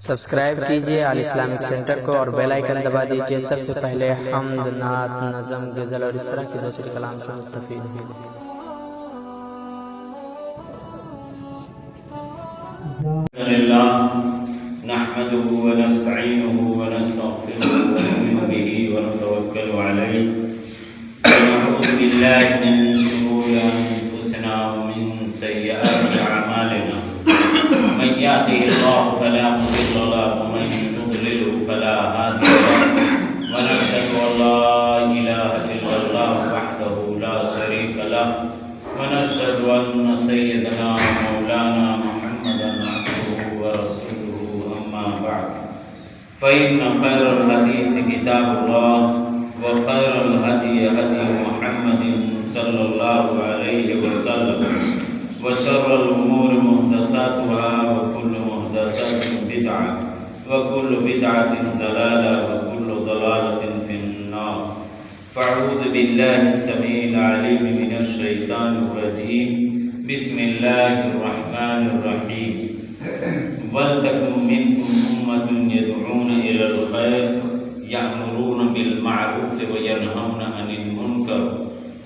Subscribe کیجیے Islamic centre کو اور بیل آئیکن دبا دیجیے سب سے پہلے حمد، نعت، نظم، غزل اور اس طرح کے دوسرے کلام سے مستفید ہوں۔ نحمده ونستعينه ونستغفره ونؤمن به ونتوكل عليه ونعوذ بالله من شرور أنفسنا ومن سيئات أعمالنا من يهده الله فلا مضل له ومن يضلل فلا هادي له ونشهد أن لا إله إلا الله وحده لا شريك له ونشهد أن سيدنا مولانا محمدا عبده ورسوله أما بعد فإن خير الحديث كتاب الله وخير الهدي هدي محمد صلى الله عليه وسلم وشر الأمور محدثاتها وكل محدثات بدعة وكل بدعة ضلالة وكل ضلالة في النار فأعوذ بالله السميع العليم من الشيطان الرجيم بسم الله الرحمن الرحيم وَلْتَكُنْ مِنْكُمْ أُمَّةٌ يَدْعُونَ إِلَى الْخَيْرِ يَأْمُرُونَ بِالْمَعْرُوفِ وَيَنْهَوْنَ عَنِ الْمُنكَرِ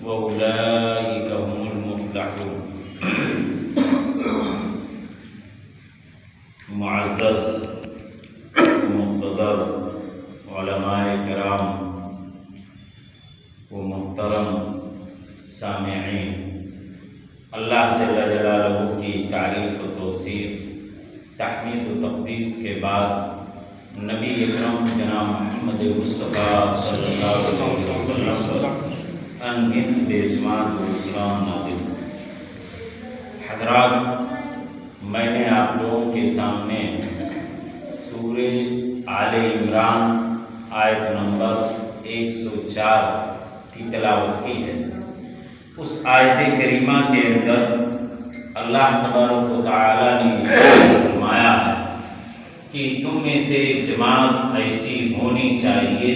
وَأُولَئِكَ هُمُ الْمُفْلِحُونَ۔ معزز مقتدر علماء کرام و محترم سامعین، اللہ جل جلالہ کی تعریف و توصیف، تحمید و تقدیس کے بعد نبی اکرم جناب محمد مصطفیٰ صلی اللہ علیہ وسلم پر انگنت بے شمار سلام نازل۔ حضرات، میں نے آپ لوگوں کے سامنے سورہ آل عمران آیت نمبر 104 کی تلاوت کی ہے۔ اس آیت کریمہ کے اندر اللہ تبارک و تعالی نے فرمایا ہے کہ تم میں سے ایک جماعت ایسی ہونی چاہیے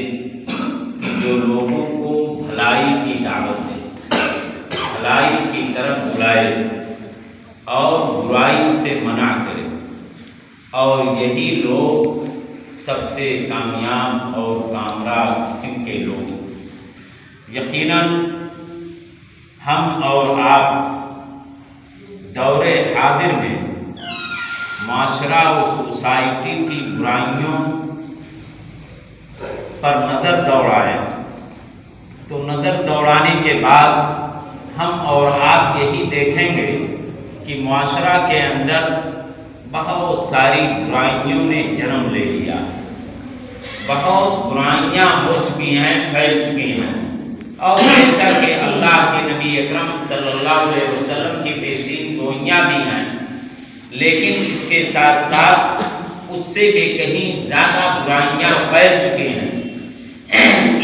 کہ جو لوگوں کو بھلائی کی دعوت دے، بھلائی کی طرف بلائے اور برائی سے منع کرے، اور یہی لوگ سب سے کامیاب اور کامیاب قسم کے لوگ ہیں۔ یقیناً ہم اور آپ دور حاضر میں معاشرہ و سوسائٹی کی برائیوں پر نظر دوڑائیں تو نظر دوڑانے کے بعد ہم اور آپ یہی دیکھیں گے کہ معاشرہ کے اندر بہت ساری برائیوں نے جنم لے لیا، بہت برائیاں ہو چکی ہیں، پھیل چکی ہیں، اور جیسا کہ اللہ کے نبی اکرم صلی اللہ علیہ وسلم کی پیشین گوئیاں بھی ہیں، لیکن اس کے ساتھ ساتھ اس سے بھی کہیں زیادہ برائیاں پھیل چکی ہیں۔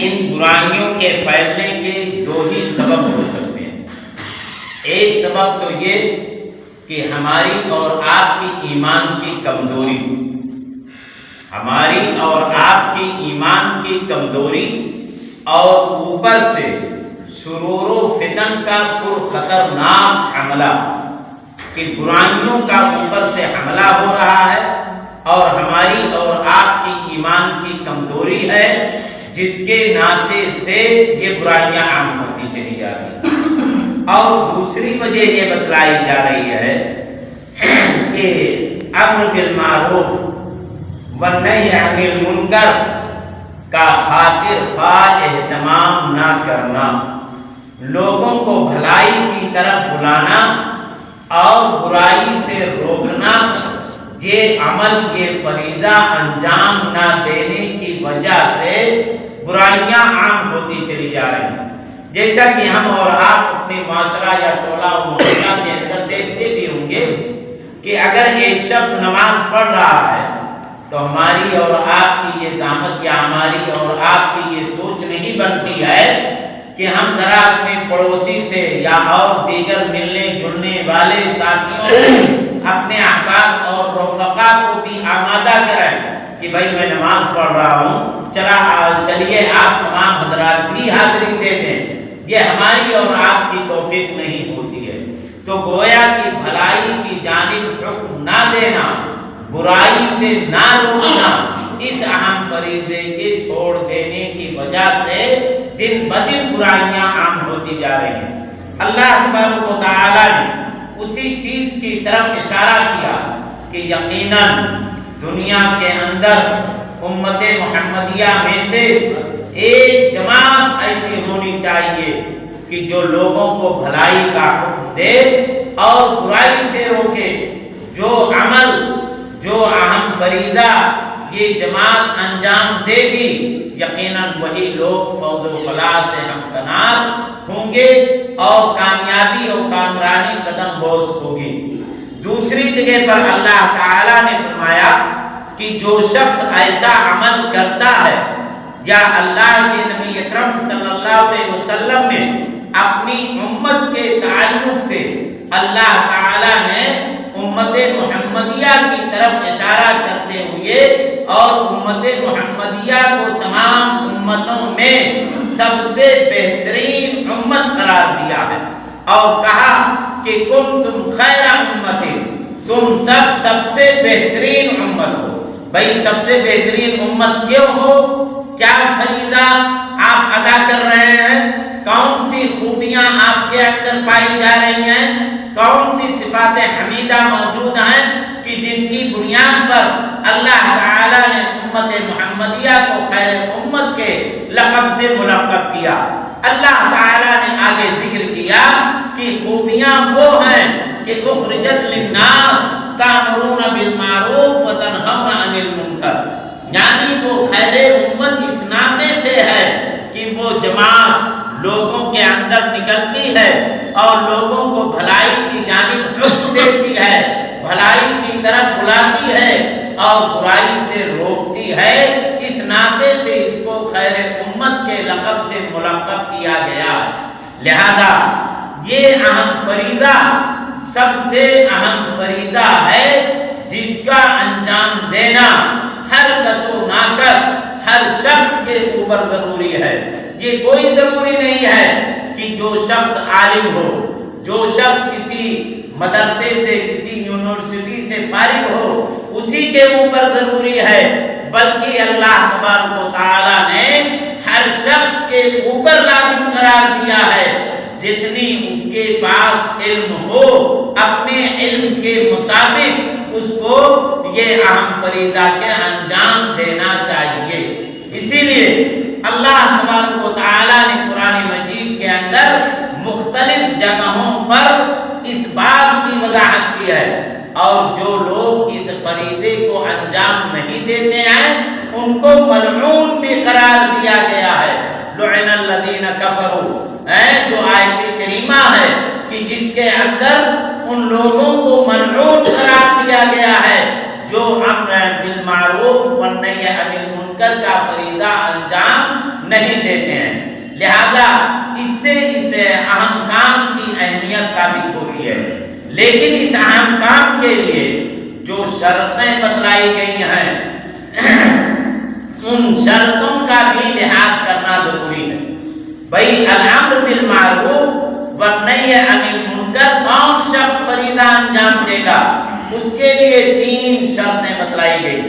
ان برائیوں کے پھیلنے کے دو ہی سبب ہو سکتے ہیں۔ ایک سبب تو یہ کہ ہماری اور آپ کی ایمان کی کمزوری، ہماری اور آپ کی ایمان کی کمزوری، اور اوپر سے شرور و فتن کا خطرناک حملہ، کہ برائیوں کا اوپر سے حملہ ہو رہا ہے، اور ہماری اور آپ کی ایمان کی کمزوری ہے، جس کے ناطے سے یہ برائیاں عام ہوتی چلی جا رہی ہیں۔ اور دوسری وجہ یہ بتلائی جا رہی ہے کہ امر بالمعروف والنہی عن المنکر کا خاطر خواہ اہتمام نہ کرنا، لوگوں کو بھلائی کی طرف بلانا اور برائی سے روکنا، یہ عمل، یہ فریضہ انجام نہ دینے کی وجہ سے برائیاں عام ہوتی چلی جا رہی ہیں۔ جیسا کہ ہم اور آپ اپنے معاشرہ یا ٹولہ و محلہ کے اندر دیکھتے بھی ہوں گے کہ اگر ایک شخص نماز پڑھ رہا ہے تو ہماری اور آپ کی یہ زحمت یا ہماری اور آپ کی یہ سوچ نہیں بنتی ہے کہ ہم ذرا اپنے پڑوسی سے یا اور دیگر ملنے جلنے والے ساتھیوں سے اپنے احباب اور رفقا کو بھی آمادہ کریں کہ بھائی میں نماز پڑھ رہا ہوں، چلیے آپ تمام حضرات بھی حاضری دے دیں۔ یہ ہماری اور آپ کی توفیق نہیں ہوتی ہے، تو گویا کہ بھلائی کی جانب حکم نہ دینا، برائی سے نہ روکنا اس اہم فریضے کے چھوڑ دینے کی وجہ سے دن بدن برائیاں عام ہوتی جا رہی ہیں۔ اللہ تبارک و تعالیٰ نے اسی چیز کی طرف اشارہ کیا کہ یقیناً دنیا کے اندر امت محمدیہ میں سے ایک جماعت ایسی ہونی چاہیے کہ جو لوگوں کو بھلائی کا حکم دے اور برائی سے روکے۔ جو عمل، جو اہم فریضہ یہ جماعت انجام دے گی، یقیناً وہی لوگ فوز و فلاح سے ہمکنار ہوں گے اور کامیابی اور کامرانی قدم بوس ہوگی۔ دوسری جگہ پر اللہ تعالیٰ نے فرمایا کہ جو شخص ایسا عمل کرتا ہے، یا اللہ کے نبی اکرم صلی اللہ علیہ وسلم نے اپنی امت کے تعلق سے اللہ تعالیٰ نے امت محمدیہ کی طرف اشارہ کرتے ہوئے اور امت محمدیہ کو تمام امتوں میں سب سے بہترین امت قرار دیا ہے اور کہا کہ کنتم خیر امت، تم سب سے بہترین امت ہو۔ بھائی سب سے بہترین امت کیوں ہو؟ کیا فریضہ آپ ادا کر رہے ہیں؟ کون سی خوبیاں آپ کے اندر پائی جا رہی ہیں؟ کون سی صفات حمیدہ موجود ہیں کہ جن کی بنیاد پر اللہ تعالیٰ نے امت محمدیہ کو خیر امت کے لقب سے ملقب کیا؟ اللہ تعالیٰ نے آگے ذکر کیا کہ خوبیاں وہ ہیں کہ اخرجت للناس تأمرون بالمعروف وتنہون عن المنکر، یعنی وہ خیر امت اس ناطے سے ہے کہ وہ جماعت لوگوں کے اندر نکلتی ہے اور لوگوں کو بھلائی کی جانب حکم دیتی ہے، بھلائی کی طرف بلاتی ہے اور برائی سے روکتی ہے۔ اس ناطے سے اس کو خیر امت کے لقب سے ملقب کیا گیا۔ لہذا یہ اہم فریضہ سب سے اہم فریضہ ہے جس کا انجام دینا ہر کس و ناکس ہر شخص کے اوپر ضروری ہے۔ یہ کوئی ضروری نہیں ہے کہ جو شخص عالم ہو، جو شخص کسی مدرسے سے کسی یونیورسٹی سے فارغ ہو اسی کے اوپر ضروری ہے، بلکہ اللہ تبارک و تعالیٰ نے ہر شخص کے اوپر لازم قرار دیا ہے۔ جتنی اس کے پاس علم ہو اپنے علم کے مطابق اس کو یہ اہم فریضہ کے انجام دینا چاہیے۔ اسی لیے اللہ تبارک و تعالیٰ نے قرآن مجید کے اندر مختلف جگہوں پر اس بات کی وضاحت کی ہے، اور جو لوگ اس فریضے کو انجام نہیں دیتے ہیں ان کو ملعون بھی قرار دیا گیا ہے۔ لعن الذین کفروا، جو آیت کریمہ ہے کہ جس کے اندر ان لوگوں کو ملعون قرار دیا گیا ہے جو امر بالمعروف والنہی عن المنکر کا فریضہ انجام نہیں دیتے ہیں۔ لہذا اس سے اس اہم کام کی اہمیت ثابت ہوتی ہے، لیکن اس اہم کام کے لیے جو شرطیں بتلائی گئی ہیں ان شرطوں کا بھی لحاظ کرنا ضروری ہے۔ بھائی الامر بالمعروف والنہی عن المنکر کون شخص فریضہ انجام دے گا؟ اس کے لیے 3 شرطیں بتلائی گئی۔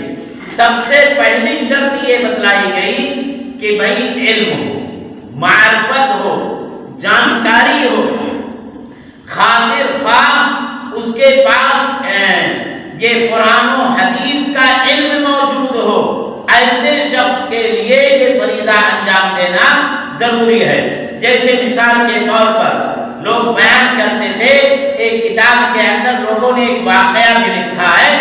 سب سے پہلی شرط یہ بتلائی گئی کہ بھائی علم ہو، معرفت ہو، جانکاری ہو، خاطر خواہ اس کے پاس یہ قرآن و حدیث کا علم موجود ہو، ایسے شخص کے لیے یہ فریضہ انجام دینا ضروری ہے۔ جیسے مثال کے طور پر لوگ بیان کرتے تھے، ایک کتاب کے اندر لوگوں نے ایک واقعہ بھی لکھا ہے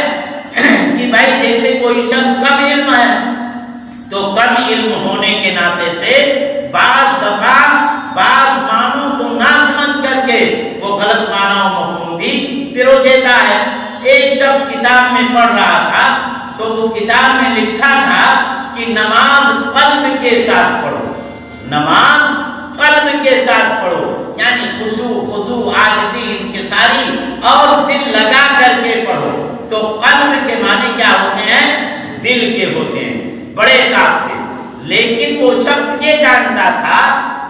کہ بھائی جیسے کوئی شخص کم علم ہے تو کم علم ہونے کے ناطے سے بعض دفعہ بعض معنوں کو نہ سمجھ کر کے وہ غلط معنی و مفہوم بھی پرو دیتا ہے۔ ایک شخص کتاب میں پڑھ رہا تھا تو اس کتاب میں لکھا تھا کہ نماز قلب کے ساتھ پڑھو، نماز قلب کے ساتھ پڑھو، یعنی خضوع عاجزی انکساری اور دل لگا کر کے پڑھو۔ تو قلب کے معنی کیا ہوتے ہیں؟ دل کے ہوتے ہیں، بڑے کاف سے۔ لیکن وہ شخص یہ جانتا تھا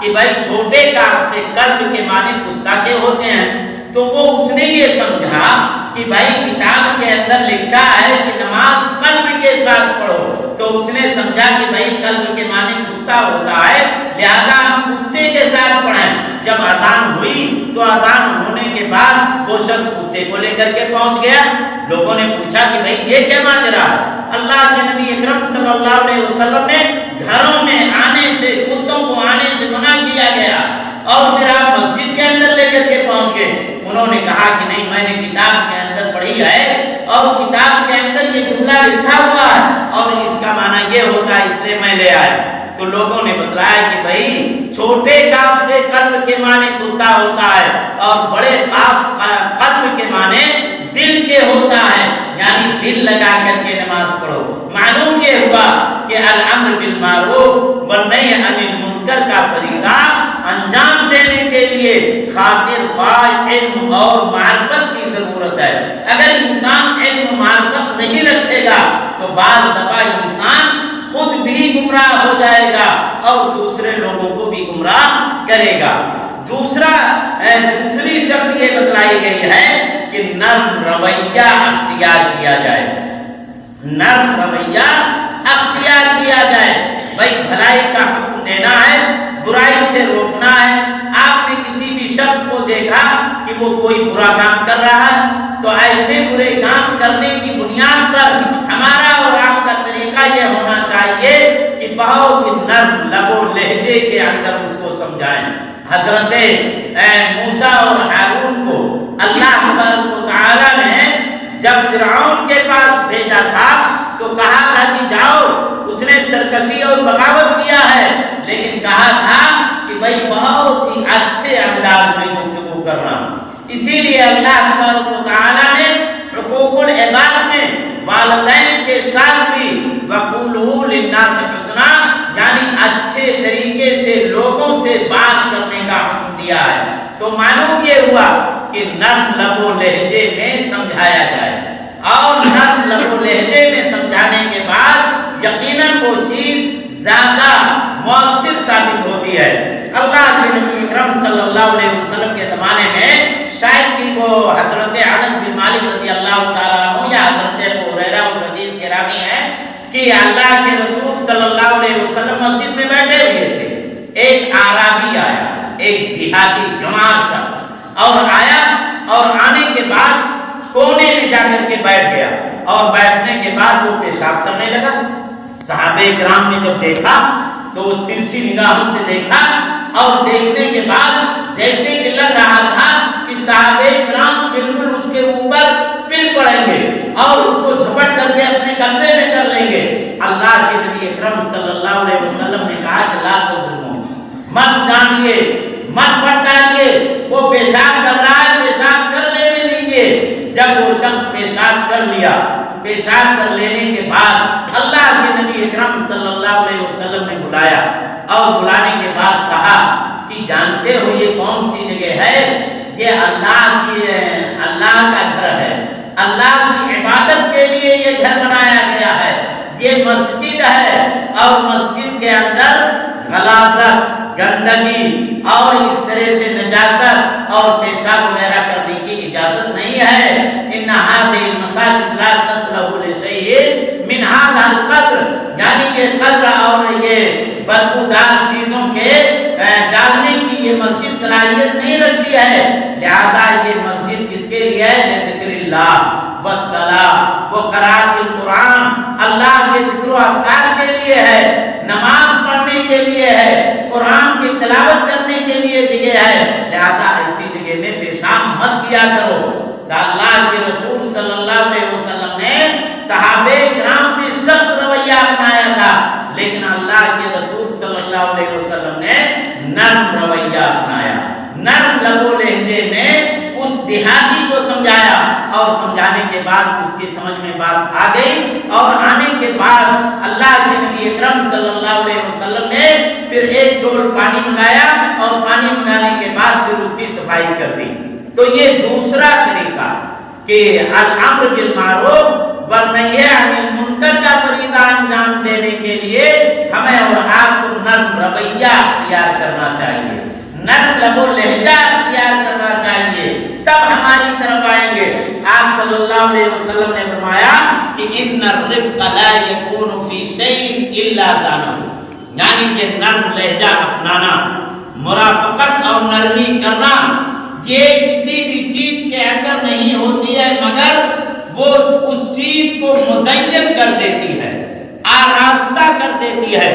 کہ بھائی چھوٹے کاف سے قلب کے معنی کتا کے ہوتے ہیں، تو وہ اس نے یہ سمجھا کہ بھائی کتاب کے اندر لکھا ہے کہ نماز قلب کے ساتھ پڑھو، تو اس نے سمجھا کہ بھائی قلب کے معنی کتا ہوتا ہے، لہذا ہم کتے کے ساتھ پڑھیں۔ جب اذان ہوئی تو اذان ہونے کے بعد وہ شخص کتے کو لے کر کے پہنچ گیا۔ لوگوں نے پوچھا کہ بھائی یہ کیا ماجرا ہے؟ اللہ کے نبی اکرم صلی اللہ علیہ وسلم نے گھروں میں آنے سے، کتوں کو آنے سے منع کیا گیا، اور پھر آپ مسجد کے اندر لے کر کے پہنچ گئے۔ انہوں نے کہا کہ نہیں، میں نے کتاب کے اندر پڑھی ہے اور کتاب کے اندر یہ جملہ لکھا ہوا ہے اور اس کا معنی یہ ہوتا ہے، اس لیے میں لے آیا۔ تو لوگوں نے بتلایا کہ بھائی چھوٹے کاف سے قلب کے معنی کتا ہوتا ہے اور بڑے کاف قلب کے معنی دل کے ہوتا ہے، یعنی دل لگا کر کے نماز پڑھو۔ معلوم یہ ہوا کہ الامر بالمعروف والنہی عن المنکر کا فریضہ انجام دینے کے لیے خاطر خواہ علم اور معرفت کی ضرورت ہے۔ اگر انسان علم و معرفت نہیں رکھے گا تو بعض دفعہ انسان خود بھی گمراہ ہو جائے گا اور دوسرے لوگوں کو بھی گمراہ کرے گا۔ دوسری شرط یہ بتلائی گئی ہے کہ نرم رویہ اختیار کیا جائے، نرم رویہ اختیار کیا جائے۔ بھائی بھلائی کا حکم دینا ہے، برائی سے روکنا ہے۔ آپ نے کسی بھی شخص کو دیکھا کہ وہ کوئی برا کام کر رہا ہے تو ایسے برے کام کرنے کی بنیاد پر ہمارا اور آپ کا طریقہ یہ ہونا چاہیے کہ بہت ہی نرم لب و لہجے کے اندر اس کو سمجھائیں۔ حضرت موسیٰ اور ہارون کو اللہ تبارک و تعالی نے جب فرعون کے پاس بھیجا تھا تو کہا تھا کہ جاؤ، اس نے سرکشی اور بغاوت کیا ہے، لیکن کہا تھا کہ بھائی بہت ہی اچھے انداز میں گفتگو کرنا۔ اسی لیے اللہ تبارک و تعالی نے حقوق العباد میں والدین کے ساتھ بھی وَقُولُوا لِلنَّاسِ حُسْنًا، یعنی اچھے طریقے سے لوگوں سے بات کرنے کا حکم دیا ہے۔ تو معلوم یہ ہوا کہ نرم لب و لہجے میں سمجھایا جائے، اور نرم لب و لہجے میں سمجھانے کے بعد یقیناً وہ چیز زیادہ مؤثر ثابت ہوتی ہے۔ اللہ کے نبی اکرم صلی اللہ علیہ وسلم کے زمانے میں شاید کہ وہ حضرت انس بن مالک رضی اللہ تعالیٰ عنہ یا حضرت ابو ہریرہ اس حدیث کے راوی ہیں کہ اللہ کے رسول صلی اللہ علیہ وسلم مسجد میں بیٹھے ہوئے تھے، ایک اعرابی آیا، ایک دیہاتی جوان شخص، اور آیا اور آنے کے بعد کونے میں جا کر کے بیٹھ گیا، اور بیٹھنے کے بعد وہ پیشاب کرنے لگا۔ صحابہ کرام نے جب دیکھا تو وہ ترچھی نگاہوں سے دیکھا، اور دیکھنے کے بعد جیسے کہ لگ رہا تھا کہ صحابہ کرام بالکل اس کے اوپر پل پڑیں گے اور اس کو جھپٹ کر کے اپنے قبضے میں کر لیں گے۔ اللہ کے نبی اکرم صلی اللہ علیہ وسلم نے کہا کہ لا تظلموا، مت جانیے، مت بھٹکائیے، وہ پیشاب کر رہا ہے، پیشاب کر لینے دیجیے۔ جب وہ شخص پیشاب کر لیا، پیشاب کر لینے کے بعد اللہ کے نبی اکرم صلی اللہ علیہ وسلم نے بلایا، اور بلانے کے بعد کہا کہ جانتے ہو یہ کون سی جگہ ہے؟ یہ اللہ کا گھر ہے، اللہ کی عبادت کے لیے یہ گھر بنایا گیا ہے، یہ مسجد ہے، اور مسجد کے اندر غلاظت، گندگی اور اس طرح سے نجاست اور پیشاب وغیرہ کرنے کی اجازت نہیں ہے۔ ان هذه المساجد لا تصلح لشيء من هذا القدر، یعنی یہ قدر اور یہ بدبودار چیزوں کے ڈالنے کی یہ مسجد صلاحیت نہیں رکھتی ہے، لہذا یہ مسجد کس کے لیے ہے؟ ذکر اللہ والصلاۃ وقراءۃ القرآن، اللہ کے ذکر و اذکار کے لیے ہے، نماز پڑھنے کے لیے ہے، قرآن کی تلاوت کرنے کے لیے جگہ ہے، لہذا ایسی جگہ میں پیشاب مت کیا کرو۔ اللہ کے رسول صلی اللہ علیہ وسلم نے صحابہ کرام میں سخت رویہ اپنایا تھا، لیکن اللہ کے رسول صلی اللہ علیہ وسلم نے نرم رویہ اپنایا، نرم لب و لہجے میں اس دیہاتی کو سمجھایا، اور سمجھانے کے بعد اس کی سمجھ میں بات آ گئی، اور آنے کے بعد اللہ کے نبی اکرم صلی اللہ علیہ وسلم نے پھر ایک ڈول پانی منگایا، اور پانی منگانے کے بعد پھر اس کی صفائی کر دی۔ تو یہ دوسرا طریقہ کہ الامر بالمعروف والنہی عن المنکر کا فریضہ انجام دینے کے لیے ہمیں اور آپ کو نرم رویہ اختیار کرنا چاہیے، نرم لب و لہجہ اختیار کرنا چاہیے، تب ہماری طرف آئیں گے۔ آپ صلی اللہ علیہ وسلم نے فرمایا کہ ان الرفق لا یکون فی شیء الا زانہ، یعنی کہ نرم لہجہ اپنانا، مرافقت اور نرمی کرنا، یہ کسی بھی چیز کے اندر نہیں ہوتی ہے مگر وہ اس چیز کو مزین کر دیتی ہے، آراستہ کر دیتی ہے،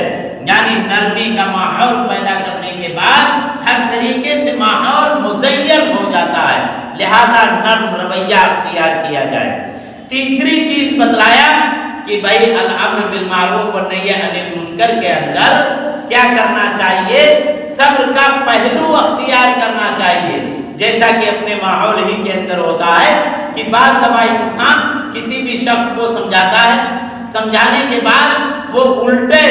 یعنی نرمی کا ماحول پیدا کرنے کے بعد ہر طریقے سے ماحول مزین ہو جاتا ہے، لہذا نرم رویہ اختیار کیا جائے۔ تیسری چیز بتلایا کہ بھائی الامر بالمعروف والنہی عن المنکر کے اندر کیا کرنا چاہیے، صبر کا پہلو اختیار کرنا چاہیے، جیسا کہ اپنے ماحول ہی کے اندر ہوتا ہے کہ بعض دفعہ انسان کسی بھی شخص کو سمجھاتا ہے، سمجھانے کے بعد وہ الٹے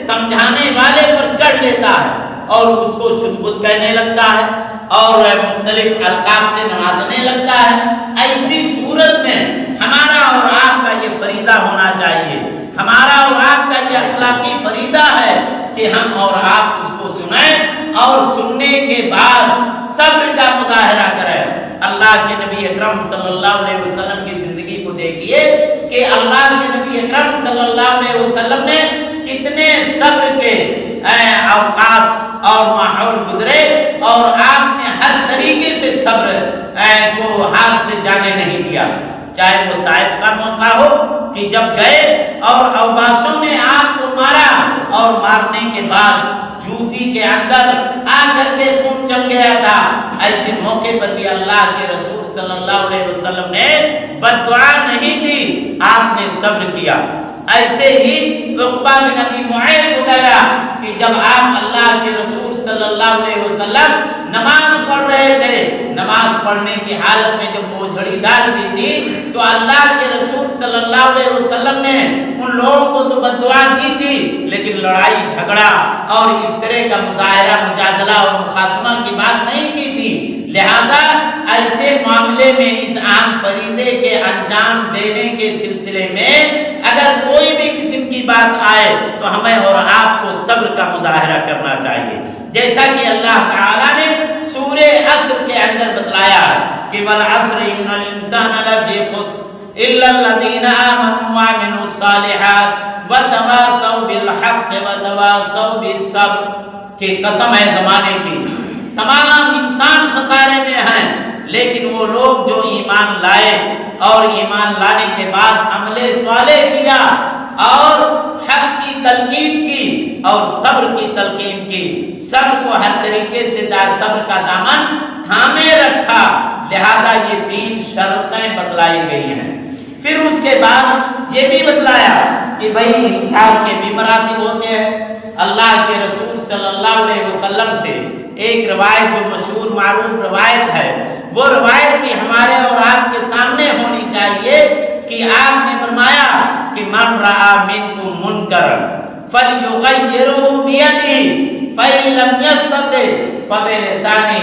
سمجھانے والے پر چڑھ لیتا ہے اور اس کو شد بدھ کہنے لگتا ہے اور مختلف القاب سے نوازنے لگتا ہے۔ ایسی صورت میں ہمارا اور آپ کا یہ فریضہ ہونا چاہیے، ہمارا اور آپ کا یہ اخلاقی فریضہ ہے کہ ہم اور آپ اس کو سنیں اور سننے کے بعد صبر کا مظاہرہ کریں۔ اللہ کے نبی اکرم صلی اللہ علیہ وسلم کی زندگی کو دیکھیے کہ اللہ کے نبی اکرم صلی اللہ علیہ وسلم نے کتنے صبر کے اوقات اور ماحول گزرے اور آپ نے ہر طریقے سے صبر کو ہاتھ سے جانے نہیں دیا، چاہے وہ طائف کا موقع ہو کہ جب گئے اور اوباسوں نے آپ کو مارا اور مارنے کے بعد جوتی کے اندر آ کر کے خون جم گیا تھا، ایسے موقع پر بھی اللہ کے رسول صلی اللہ علیہ وسلم نے بد دعا نہیں دی، آپ نے صبر کیا۔ ایسے ہی عقبہ بن ابی معیط وغیرہ کہ جب آپ اللہ کے رسول صلی اللہ علیہ وسلم نماز پڑھ رہے تھے، نماز پڑھنے کی حالت میں جب وہ جھڑی ڈال دی تھی تو اللہ کے رسول صلی اللہ علیہ وسلم نے ان لوگوں کو تو بد دعا دی تھی لیکن لڑائی جھگڑا اور اس طرح کا مظاہرہ مجادلہ اور مخاصمہ کی بات نہیں کی تھی، لہذا ایسے معاملے میں اس عام فریضے کے انجام دینے کے سلسلے میں اگر کوئی بھی قسم کی بات آئے تو ہمیں اور آپ کو صبر کا مظاہرہ کرنا چاہیے، جیسا کہ اللہ تعالیٰ نے سورہ عصر کے اندر بتلایا کہ والعصر ان الانسان لفی خسر الا الذین آمنوا وعملوا الصالحات وتواصوا بالحق وتواصوا بالصبر، کہ قسم ہے زمانے کی تمام انسان خسارے میں ہیں لیکن وہ لوگ جو ایمان لائے اور ایمان لانے کے بعد عمل صالح کیا اور حق کی تلقین کی اور صبر کی تلقین کی، صبر کو ہر طریقے سے صبر کا دامن تھامے رکھا، لہذا یہ 3 شرطیں بتلائی گئی ہیں۔ پھر اس کے بعد یہ بھی بتلایا کہ بھائی انکار کے بھی مراتب ہوتے ہیں۔ اللہ کے رسول صلی اللہ علیہ وسلم سے ایک روایت جو مشہور معروف روایت ہے، وہ روایت بھی ہمارے اور آپ کے سامنے ہونی چاہیے کہ آپ نے فرمایا کہ من رأى منکم منکرا فلیغیرہ بیدہ فإن لم یستطع فبلسانہ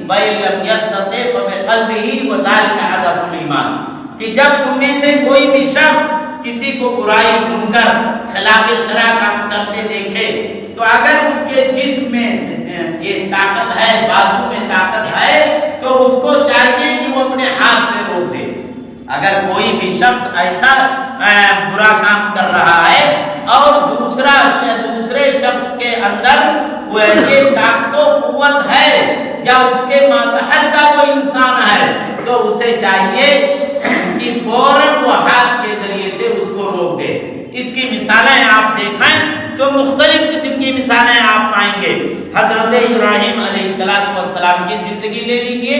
وإن لم یستطع فبقلبہ وذلک اضعف الایمان، کہ جب تم میں سے کوئی بھی شخص کسی کو برائی منکر خلاف شرع کام کرتے دیکھے تو اگر اس کے جسم میں یہ طاقت ہے، بازو میں طاقت ہے تو اس کو چاہیے کہ وہ اپنے ہاتھ سے روک دے۔ اگر کوئی بھی شخص ایسا برا کام کر رہا ہے اور دوسرے شخص کے اندر یہ طاقت و قوت ہے یا اس کے ماتحت کا وہ انسان ہے تو اسے چاہیے کہ فوراً وہ ہاتھ کے ذریعے سے اس کو روک دے۔ اس کی مثالیں آپ دیکھیں تو مختلف قسم کی مثالیں آپ پائیں گے۔ حضرت ابراہیم علیہ السلام کی زندگی لے لیجئے۔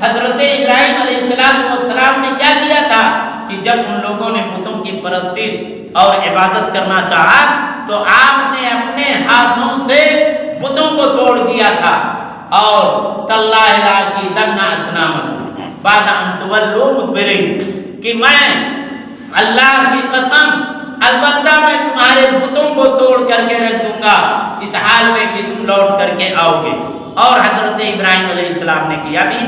حضرت ابراہیم علیہ السلام نے کیا کیا تھا کہ جب ان لوگوں نے بتوں کی پرستش اور عبادت کرنا چاہا تو آپ نے اپنے ہاتھوں سے بتوں کو توڑ دیا تھا اور تاللہ لاکیدن اصنامکم بعد ان تولوا مدبرین، کہ میں اللہ کی قسم البتہ میں تمہارے بتوں کو توڑ کر کے رکھ دوں گا اس حال میں کہ تم لوٹ کر کے آؤ گے، اور حضرت ابراہیم علیہ السلام نے کیا بھی۔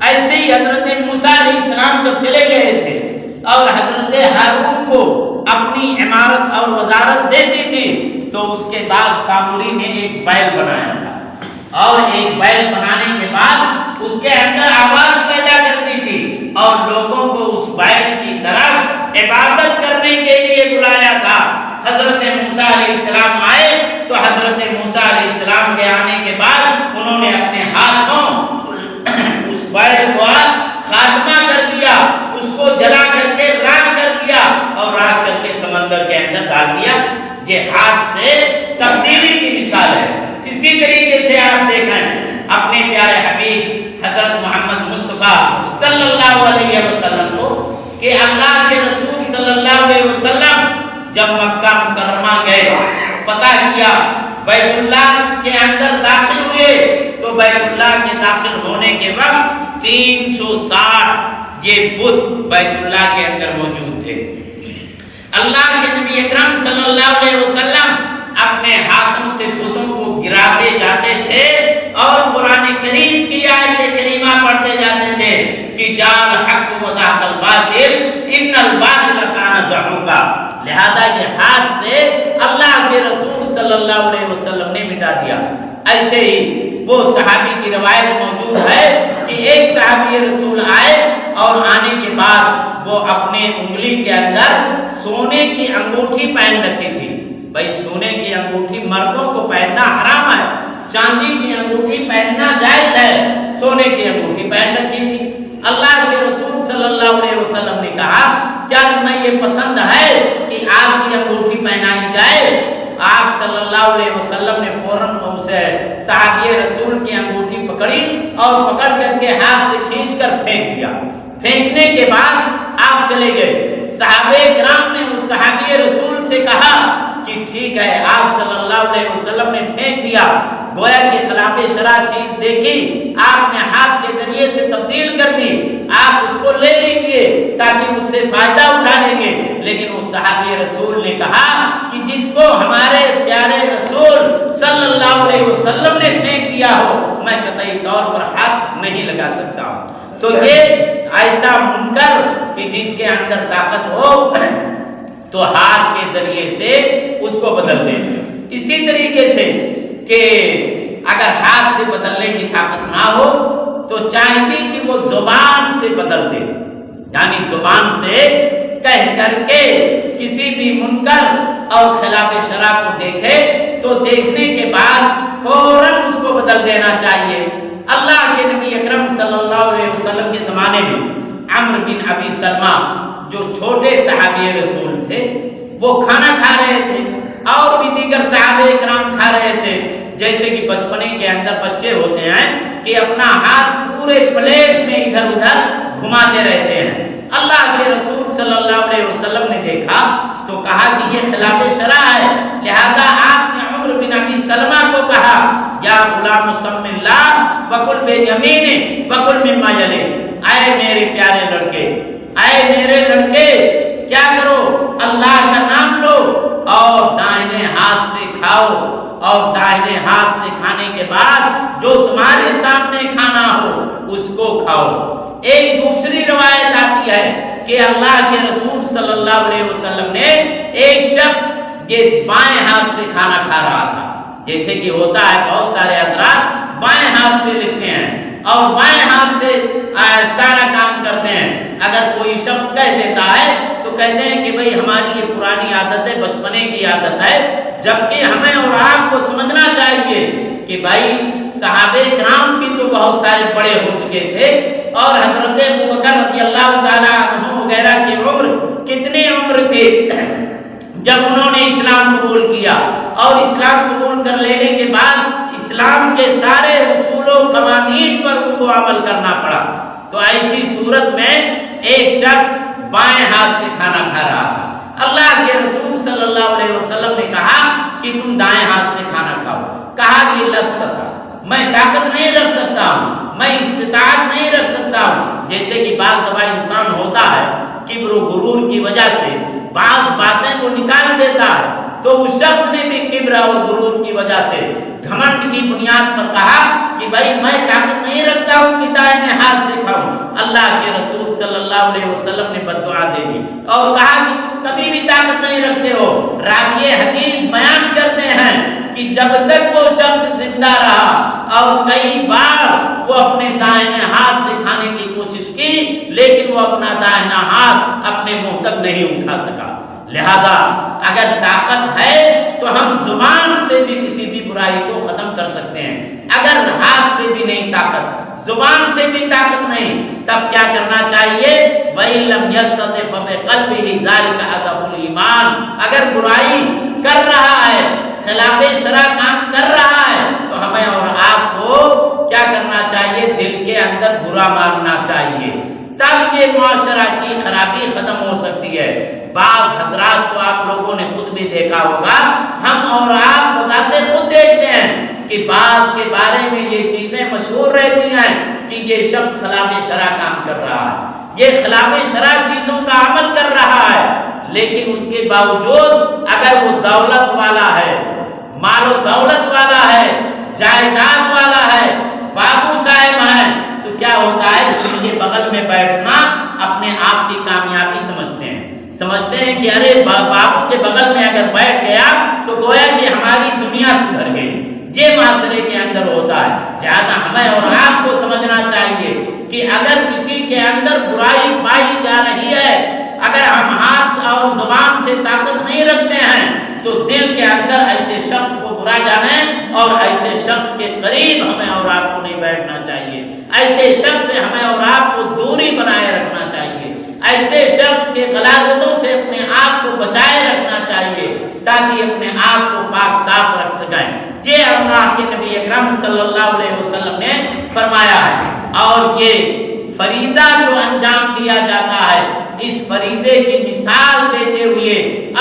ایسے ہی حضرت موسیٰ علیہ السلام جب چلے گئے تھے اور حضرت ہارون کو اپنی عمارت اور وزارت دے دی تھی تو اس کے بعد سامری نے ایک بیل بنایا تھا اور ایک بیل بنانے کے بعد اس کے اندر آواز پیدا کرتی تھی اور لوگوں کو اس بیل عبادت کرنے کے لیے بلایا تھا۔ حضرت موسیٰ علیہ السلام آئے تو حضرت موسیٰ علیہ السلام کے آنے کے بعد انہوں نے اپنے ہاتھوں اس بیل کو خاتمہ کر دیا، اس کو جلا کر کے راکھ کر دیا اور راکھ کر کے سمندر کے اندر ڈال دیا۔ یہ ہاتھ سے تبدیلی کی مثال ہے۔ اسی طریقے سے آپ دیکھیں اپنے پیارے حبیب حضرت محمد مصطفیٰ صلی اللہ علیہ وسلم کو کہ اللہ کے رسول صلی اللہ علیہ وسلم جب مکہ مکرمہ گئے، فتح کیا، بیت اللہ کے اندر داخل ہوئے تو بیت اللہ کے داخل ہونے کے وقت 360 یہ بت بیت اللہ کے اندر موجود تھے۔ اللہ کے نبی اکرم صلی اللہ علیہ وسلم اپنے ہاتھوں سے بتوں کو گراتے جاتے تھے اور قرآن کریم کی آیت کریمہ پڑھتے جاتے تھے کہ جاء الحق وزهق الباطل ان الباطل کان زہوقا۔ لہذا یہ ہاتھ سے اللہ کے رسول صلی اللہ علیہ وسلم نے مٹا دیا۔ ایسے ہی وہ صحابی کی روایت موجود ہے کہ ایک صحابی رسول آئے اور آنے کے بعد وہ اپنے انگلی کے اندر سونے کی انگوٹھی پہن رکھی تھی۔ بھائی سونے کی انگوٹھی مردوں کو پہننا حرام ہے، چاندی کی انگوٹھی پہننا جائز ہے، سونے کی انگوٹھی پہن رکھی تھی۔ اللہ کے رسول صلی اللہ علیہ وسلم نے کہا کیا تمہیں یہ پسند ہے کہ آپ کی انگوٹھی پہنائی جائے؟ آپ صلی اللہ علیہ وسلم نے فوراً اسے صحابی رسول کی انگوٹھی پکڑی اور پکڑ کر کے ہاتھ سے کھینچ کر پھینک دیا۔ پھینکنے کے بعد آپ چلے گئے۔ صحابہ کرام نے اس صحابی رسول سے کہا کہ ٹھیک ہے، آپ صلی اللہ علیہ وسلم نے پھینک دیا، گویا کہ خلاف شرع چیز دیکھی، آپ نے ہاتھ کے ذریعے سے تبدیل کر دی، آپ اس کو لے لیجئے تاکہ اس سے فائدہ اٹھا لیں گے۔ لیکن اس صحابی رسول نے کہا کہ جس کو ہمارے پیارے رسول صلی اللہ علیہ وسلم نے پھینک دیا ہو میں قطعی طور پر ہاتھ نہیں لگا سکتا ہوں۔ تو یہ ایسا منکر کہ جس کے اندر طاقت ہو تو ہاتھ کے ذریعے سے اس کو بدل دے۔ اسی طریقے سے کہ اگر ہاتھ سے بدلنے کی طاقت نہ ہو تو چاہیے کہ وہ زبان سے بدل دے، یعنی زبان سے کہہ کر کے کسی بھی منکر اور خلاف شرع کو دیکھے تو دیکھنے کے بعد فوراً اس کو بدل دینا چاہیے۔ اللہ کے نبی اکرم صلی اللہ علیہ وسلم کے زمانے میں عمرو بن ابی سلمہ جو چھوٹے صحابی رسول تھے وہ کھانا کھا رہے تھے اور بھی دیگر صحابہ کرام کھا رہے تھے۔ جیسے کہ بچپنے کے اندر بچے ہوتے ہیں کہ اپنا ہاتھ پورے پلیٹ میں ادھر ادھر گھماتے رہتے ہیں۔ اللہ کے رسول صلی اللہ علیہ وسلم نے دیکھا تو کہا کہ یہ خلاف شرع ہے، لہذا آپ نے عمرو بن ابی سلمہ کو کہا یا غلام سم اللہ وکل بیمین وکل مما یلی، اے میرے پیارے لڑکے، اے میرے لڑکے، کیا کرو اللہ کا نام لو اور دائیں ہاتھ سے کھاؤ، اور دائیں ہاتھ سے کھانے کے بعد جو تمہارے سامنے کھانا ہو اس کو کھاؤ۔ ایک دوسری روایت آتی ہے کہ اللہ کے رسول صلی اللہ علیہ وسلم نے ایک شخص یہ بائیں ہاتھ سے کھانا کھا رہا تھا، جیسے کہ ہوتا ہے بہت سارے حضرات بائیں ہاتھ سے لکھتے ہیں اور بائیں ہاتھ سے سارا کام کرتے ہیں۔ اگر کوئی شخص کہہ دیتا ہے تو کہتے ہیں کہ بھئی ہماری یہ پرانی عادت ہے، بچپنے کی عادت ہے، جبکہ ہمیں اور آپ کو سمجھنا چاہیے کہ بھائی صحابہ کرام بھی تو بہت سارے بڑے ہو چکے تھے اور حضرت ابوبکر رضی اللہ تعالیٰ عنہ وغیرہ کی عمر کتنے عمر تھے جب انہوں نے اسلام قبول کیا، اور اسلام قبول کر لینے کے بعد اسلام کے سارے اصول و قوانین پر ان کو عمل کرنا پڑا۔ تو ایسی صورت میں ایک شخص بائیں ہاتھ سے کھانا کھا رہا تھا۔ اللہ کے رسول صلی اللہ علیہ وسلم نے کہا کہ تم دائیں ہاتھ سے کھانا کھاؤ۔ کہا کہ لستطع، میں طاقت نہیں رکھ سکتا ہوں، میں استطاعت نہیں رکھ سکتا ہوں۔ جیسے کہ بعض دفعہ انسان ہوتا ہے کبر و غرور کی وجہ سے بعض باتیں کو نکال دیتا ہے، تو اس شخص نے بھی کبر اور غرور کی وجہ سے گھمنڈ کی بنیاد پر کہا کہ بھائی میں طاقت نہیں رکھتا ہوں کہ دائیں ہاتھ سے کھاؤں۔ اللہ کے رسول صلی اللہ علیہ وسلم نے بددعا دے دی اور کہا کہ تم کبھی بھی طاقت نہیں رکھتے ہو۔ راوی حدیث بیان کرتے ہیں کہ جب تک وہ شخص زندہ رہا اور کئی بار وہ اپنے دائیں ہاتھ سے کھانے کی کوشش کی لیکن وہ اپنا داہنا ہاتھ اپنے منہ تک نہیں اٹھا سکا۔ لہذا اگر طاقت ہے تو ہم زبان سے بھی کسی بھی برائی کو ختم کر سکتے ہیں، اگر ہاتھ سے بھی نہیں طاقت، زبان سے بھی طاقت نہیں، تب کیا کرنا چاہیے؟ وَإِن لَّمْ يَسْتَطِعْ فَبِقَلْبِهِ ذَلِكَ أَضْعَفُ الْإِيمَانِ۔ اگر برائی کر رہا ہے، خلاف شرع کام کر رہا ہے، تو ہمیں اور آپ کو کیا کرنا چاہیے؟ دل کے اندر برا ماننا چاہیے، تب یہ معاشرہ کی خرابی ختم ہو سکتی ہے۔ بعض حضرات کو آپ لوگوں نے خود بھی دیکھا ہوگا، ہم اور آپ بذات خود دیکھتے ہیں کہ بعض کے بارے میں یہ چیزیں مشہور رہتی ہیں کہ یہ شخص خلاف شرع کام کر رہا ہے، یہ خلاف شرع چیزوں کا عمل کر رہا ہے، لیکن اس کے باوجود اگر وہ دولت والا ہے، مال و دولت والا ہے، جائیداد والا ہے، بابو صاحب ہیں، تو کیا ہوتا ہے کہ یہ بغل میں بیٹھنا اپنے آپ کی کامیابی سمجھتے ہیں کہ ارے بابو کے بغل میں اگر بیٹھ گیا تو گویا کہ ہماری دنیا سدھر گئی۔ یہ معاشرے کے اندر ہوتا ہے۔ لہذا ہمیں اور آپ کو سمجھنا چاہیے کہ اگر کسی کے اندر برائی پائی جا رہی ہے، اگر ہم ہاتھ اور زبان سے طاقت نہیں رکھتے ہیں تو دل کے اندر ایسے شخص کو برا جانیں اور ایسے شخص کے قریب ہمیں اور آپ کو نہیں بیٹھنا چاہیے، ایسے شخص سے ہمیں اور آپ کو دوری بنائے رکھنا چاہیے، ایسے شخص کے غلاظتوں سے اپنے آپ کو بچائے رکھنا چاہیے تاکہ اپنے آپ کو پاک صاف رکھ سکیں۔ یہ اللہ کے نبی اکرم صلی اللہ علیہ وسلم نے فرمایا ہے، اور یہ فریضہ جو انجام دیا جاتا ہے، اس فریضے کی مثال دیتے ہوئے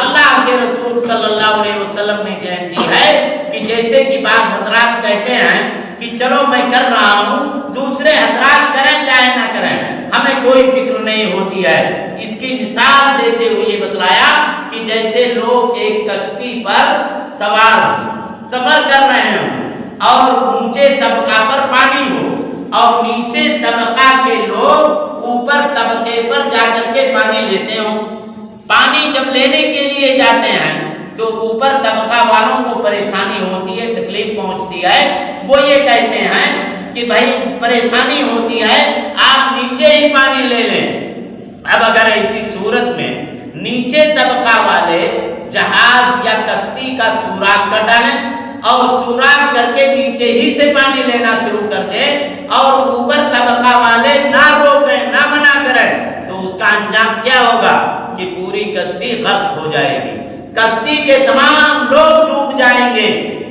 اللہ کے رسول صلی اللہ علیہ وسلم نے دی ہے کہ جیسے کہ بعض حضرات کہتے ہیں کہ چلو میں کر رہا ہوں، دوسرے حضرات کریں چاہے نہ کریں، ہمیں کوئی فکر نہیں ہوتی ہے۔ اس کی مثال دیتے ہوئے بتلایا کہ جیسے لوگ ایک کشتی پر سفر کر رہے ہوں اور اونچے طبقہ پر پانی ہو اور نیچے طبقہ کے لوگ اوپر طبقے پر جا کر کے پانی لیتے ہوں۔ پانی جب لینے کے لیے جاتے ہیں تو اوپر طبقہ والوں کو پریشانی ہوتی ہے، تکلیف پہنچتی ہے، وہ یہ کہتے ہیں کہ بھائی پریشانی ہوتی ہے، آپ نیچے ہی پانی لے لیں۔ اب اگر ایسی صورت میں نیچے طبقہ والے جہاز یا کشتی کا سوراخ کر ڈالیں اور سوراخ کر کے نیچے ہی سے پانی لینا شروع کر دیں اور اوپر طبقہ والے نہ روکیں، نہ منع کریں، تو اس کا انجام کیا ہوگا کہ پوری کشتی غرق ہو جائے گی، کشتی کے تمام لوگ ڈوب جائیں گے۔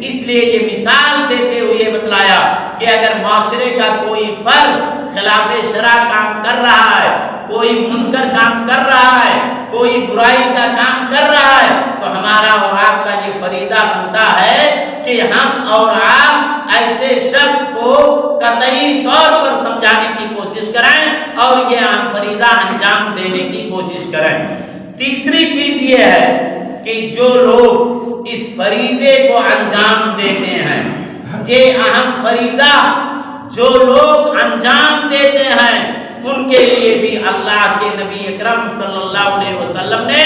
اس لیے یہ مثال دیتے ہوئے بتلایا کہ اگر معاشرے کا کوئی فرد خلاف شرع کام کر رہا ہے، کوئی منکر کام کر رہا ہے، کوئی برائی کا کام کر رہا ہے، تو ہمارا اور آپ کا یہ فریضہ بنتا ہے کہ ہم اور آپ ایسے شخص کو قطعی طور پر سمجھانے کی کوشش کریں اور یہ فریضہ انجام دینے کی کوشش کریں۔ تیسری چیز یہ ہے کہ جو لوگ اس فریضے کو انجام دیتے ہیں، یہ اہم فریضہ جو لوگ انجام دیتے ہیں ان کے لیے بھی اللہ کے نبی اکرم صلی اللہ علیہ وسلم نے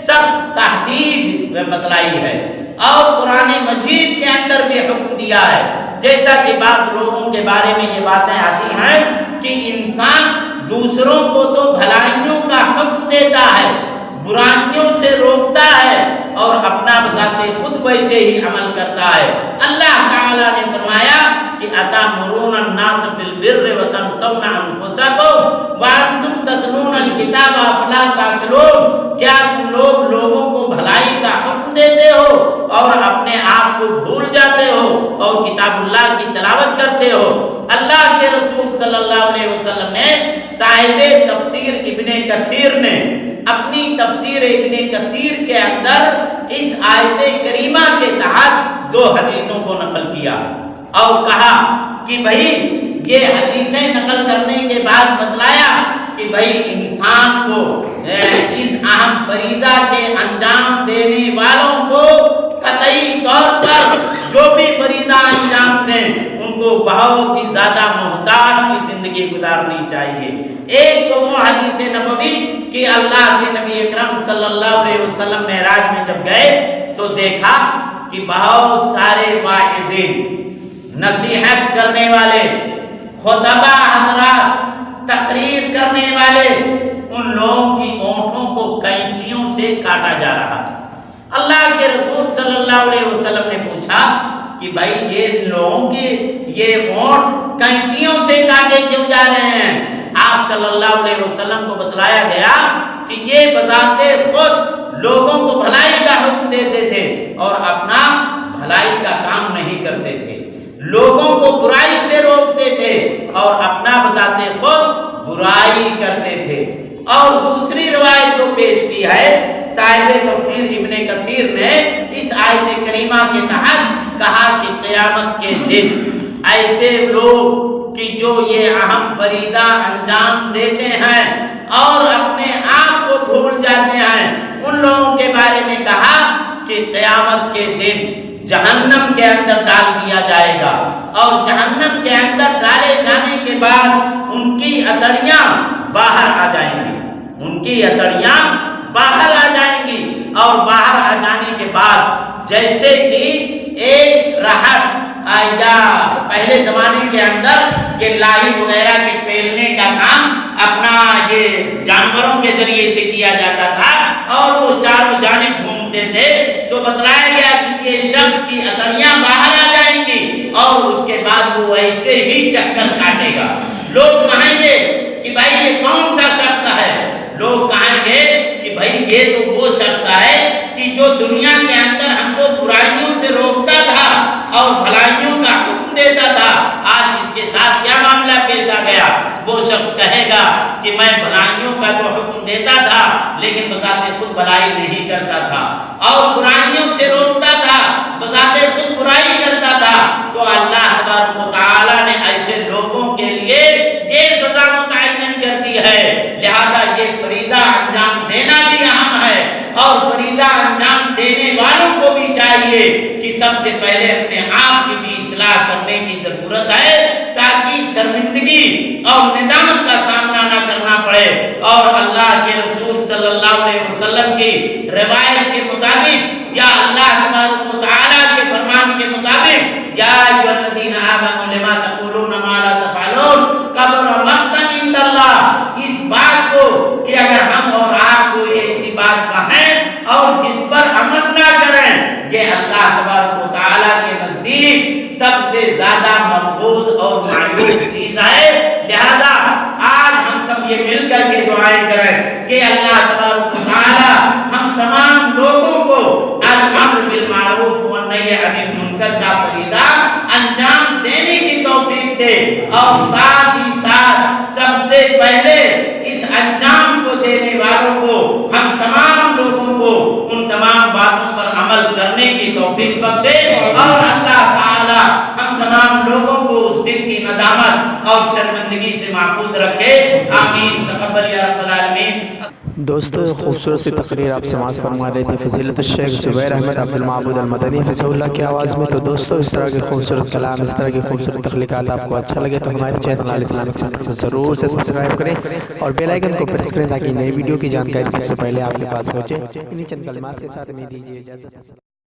سخت تحدید بتلائی ہے اور قرآن مجید کے اندر بھی حکم دیا ہے۔ جیسا کہ بعض لوگوں کے بارے میں یہ باتیں آتی ہیں کہ انسان دوسروں کو تو بھلائیوں کا حکم دیتا ہے، برائیوں سے روکتا ہے اور اپنا بذات خود ویسے ہی عمل کرتا ہے۔ اللہ تعالی نے فرمایا کہ اتامرون الناس بالبر وتنسون انفسکم وانتم تتلون الکتاب افلا تعقلون۔ کیا تم لوگوں کو بھلائی کا حکم دیتے ہو اور اپنے آپ کو بھول جاتے ہو اور کتاب اللہ کی تلاوت کرتے ہو؟ اللہ کے رسول صلی اللہ علیہ وسلم نے صاحب تفسیر ابن کثیر نے اپنی تفسیر ابن کثیر کے اندر اس آیت کریمہ کے تحت 2 حدیثوں کو نقل کیا اور کہا کہ بھائی یہ حدیثیں نقل کرنے کے بعد بتلایا کہ بھائی انسان کو اس اہم فریضہ کے انجام دینے والوں کو قطعی طور پر جو بھی فریضہ انجام دیں ان کو بہت ہی زیادہ محتاط کی زندگی گزارنی چاہیے۔ ایک تو وہ حدیث نبوی کہ اللہ کے نبی اکرم صلی اللہ علیہ وسلم معراج میں جب گئے تو دیکھا کہ بہت سارے واعظین، نصیحت کرنے والے، خطبہ حضرات تقریر کرنے والے ان لوگوں کی اونٹوں کو کینچیوں سے کاٹا جا رہا تھا۔ اللہ کے رسول صلی اللہ علیہ وسلم نے پوچھا کہ بھائی یہ لوگوں کے یہ اونٹ کینچیوں سے کاٹے کیوں جا رہے ہیں؟ آپ صلی اللہ علیہ وسلم کو بتلایا گیا کہ یہ بذات خود لوگوں کو بھلائی کا حکم دیتے تھے اور اپنا بھلائی کا کام نہیں کرتے تھے، لوگوں کو برائی سے روکتے تھے اور اپنا بذات خود برائی کرتے تھے۔ اور دوسری روایت جو پیش کی ہے صاحب تفسیر ابن کثیر نے اس آیت کریمہ کے تحت کہا کہ قیامت کے دن ایسے لوگ کہ جو یہ اہم فریضہ انجام دیتے ہیں اور اپنے آپ کو بھول جاتے ہیں، ان لوگوں کے بارے میں کہا کہ قیامت کے دن جہنم کے اندر ڈال دیا جائے گا اور جہنم کے اندر ڈالے جانے کے بعد ان کی اتڑیاں باہر آ جائیں گی، ان کی اتڑیاں باہر آ جائیں گی اور باہر آ جانے کے بعد جیسے کہ ایک رہٹ یا پہلے زمانے کے اندر یہ لاہی وغیرہ کے پھیلنے کا کام اپنا یہ جانوروں کے ذریعے سے کیا جاتا تھا اور وہ چاروں جانب گھومتے تھے، تو بتلایا گیا کہ یہ شخص کی اتڑیاں باہر آ جائیں گی اور اس کے بعد وہ ایسے ہی چکر کاٹے گا۔ لوگ کہیں گے کہ بھائی یہ کون سا شخص ہے؟ لوگ کہیں گے کہ بھائی یہ تو وہ شخص ہے کہ جو دنیا کے اندر ہم کو برائیوں سے روکتا تھا اور بھلائیوں کا حکم دیتا تھا، آج اس کے ساتھ کیا معاملہ پیش آ گیا؟ وہ شخص کہے گا کہ میں بھلائیوں کا تو حکم دیتا تھا لیکن بذات خود بھلائی نہیں کرتا تھا اور برائیوں سے روکتا تھا، بذات خود برائی کرتا تھا۔ تو اللہ تبارک و تعالی نے ایسے لوگوں کے لیے یہ سزا متعین کر دی ہے، لہذا یہ فریضہ انجام دینا بھی اہم ہے اور فریضہ انجام دینے والوں کو بھی چاہیے کہ سب سے پہلے اپنے آپ کی بھی اصلاح کرنے کی ضرورت ہے تاکہ شرمندگی اور ندامت کا سامنا نہ کرنا پڑے۔ اور اللہ کے رسول صلی اللہ علیہ وسلم کی روایت کے مطابق یا اللہ تبارک و تعالیٰ کے فرمان کے مطابق یا ایھا الذین آمنوا لما تقولون ما لا تفعلون کبر مقتا عند اللہ، اس بات کو کہ اگر ہم اور آپ کو یہ ایسی بات کہیں اور جس پر عمل نہ کریں، یہ اللہ تبارک و تعالیٰ کے نزدیک سب سے زیادہ مقبوض اور معیوب چیز ہے۔ لہذا آج ہم سب یہ مل کر کے دعائیں کریں کہ اللہ تبارک و تعالیٰ ہم تمام لوگوں کو الامر بالمعروف والنہی عن المنکر کا فریضہ انجام دینے کی توفیق دے اور ساتھ ہی ساتھ سب سے پہلے اس انجام کو دینے والوں کو ہم تمام لوگوں کو ان تمام باتوں پر عمل کرنے کی توفیق بخشے اور اللہ تعالی ہم تمام لوگوں کو اس دن کی ندامت اور شرمندگی سے محفوظ رکھے، آمین، تقبل یا رب العالمین۔ دوستو خوبصورت سی تقریر آپ سماعت فرما رہے تھے فضیلت الشیخ زبیر احمد عبدل معبود المدنی حفظہ اللہ کی آواز میں۔ تو دوستو اس طرح کے خوبصورت کلام، اس طرح کی خوبصورت تخلیقات آپ کو اچھا لگے تو ہمارے چینل الاسلامک سینٹر کو ضرور سے سبسکرائب کریں اور بیل آئیکن کو پریس کریں تاکہ نئی ویڈیو کی جانکاری سب سے پہلے آپ کے پاس پہنچے۔ انہی چند کلمات کے ساتھ میں دیجیے اجازت۔